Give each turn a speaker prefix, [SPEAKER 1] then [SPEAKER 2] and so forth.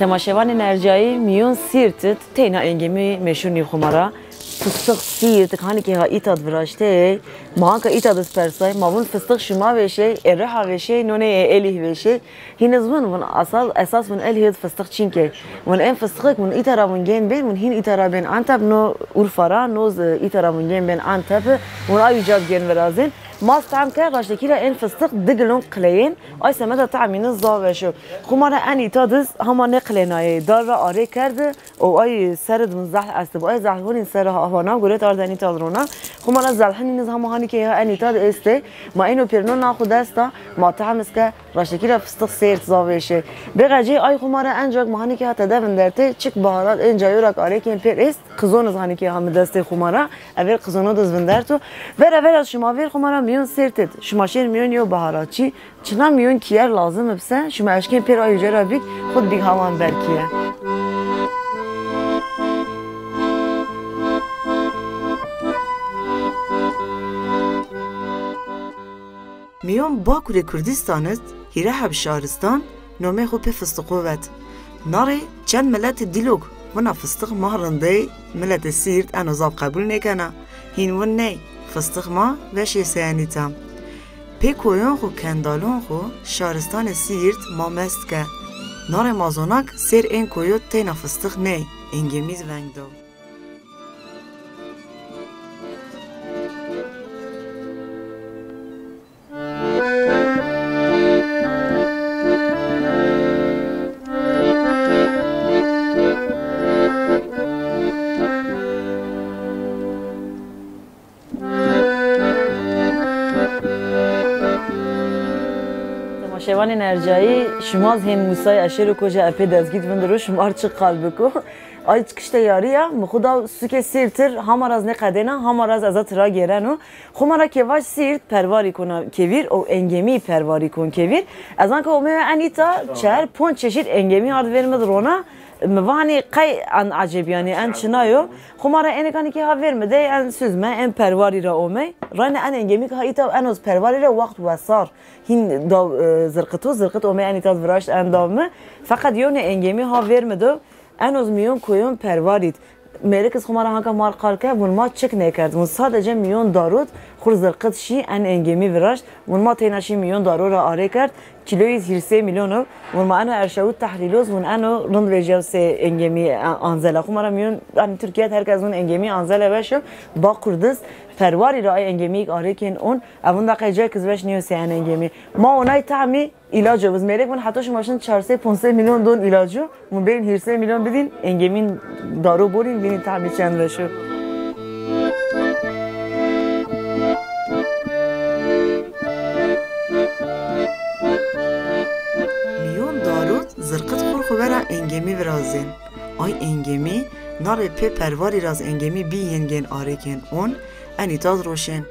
[SPEAKER 1] تماشاوان نرجعی میون سیرتت تینا انگمی مشونی خمارا فستق سیرت کانی که ها ایتاد وراشته ما که ایتاد اسپرسای ما بون فستق شما بشه ارها بشه نونه الیه بشه هین زمن من اساس من الیه فستق چین که من این فستق من ایتارا من جن بین من هین ایتارا بین انتب نو اورفارا نوز ایتارا من جن بین انتب من آیو جاب جن ورازین ما استعم که راشته کیلا این فستق دگلون قلین آی سمت تعمین الزاویه شو خماره انی تادز هما نقلنای دار را آره کرده او آی سرد من زحل است با آی زحل این سر هاوانا گوره آردنی تادرونا خماره زحلنی نیز هما هانی که انی تاد استه ما اینو پیرنو ناخود دستا ما تعمس که راشته کیلا فستق سرد زاویه شه بقجی آی خماره انجاق ما هانی که هات دفن درته چک بهارات اینجا یورک آره که این پیر است خزون از هانی که هم دسته خماره اول خزونو دز بندرتو ور از شما ویر خماره میون سرتت شما شیر میون یو بهاراتی چنا میون کیر لازم بسه شما اشکین پیر آیوجه را بیک خود بیگ هوان برکیه میون باکوری کردستانت هیره هب شهرستان نامه خود به فستقوت ناره چند ملت دیلوگ ونا فستق مهرنده ملت سیرت انوزاب قبول نکنه هین ون نی فستق ما وشی سیانیتم پی کویان خو کندالون خو شهرستان سیرت ما مست که نار مازوناک سیر این کویوت تینا فستق نی انگمیز ونگ دو شوان نرجعی شما از هم موسای اشیر کجا اپی دزگید بندرو شما چه قلب کو آی کشته یاریا مخدا سوک سیرتر همار از نقدینا همار از ازت را گیرنو خمارا که واش سیرت پرواری کنه کویر او انگمی پرواری کن کویر از آن که اومه انیتا چهار پنج چشید انگمی هارد ورمد رونا موانی قی ان عجیبیانی ان چنایو خمارا اینه کنی که ها ورمده ان سوزمه ان پرواری را اومه ران ان انگمی که ایتا ان از پرواری را وقت وسار هین دا زرقت اومه انیتا وراشت اندامه فقط یون انگمی ها ورمده انوز میون کویون پروارید مرکز خمارا هنگام مار قال که ون ما چک نکرد ون ساده میون دارود خور زرقت شی ان انگمی وراشت ون ما تیناشی میون دارو را آره کرد کیلوی 3 میلیونو ون ما انو ارشود تحلیلوز ون انو رند ویژل سه انگمی آنزلا خمارا میون ان ترکیه هرکس ون انگمی آنزلا بشه با کردس پرواری را انگمی آره کن اون اون دقیقه جای کزبش نیو سه انگمی ما اونای تعمی علاجه وز میرک من حتی شماشن 4-5 میلیون دون علاجو من برین 3 میلیون بدین انگمین دارو برین ببینید تعمی چند بشه میون دارو زرقت خور خوبره انگمی ورازین آی انگمی نار پی پرواری راز انگمی بی هنگین آره کن اون انیتاز روشن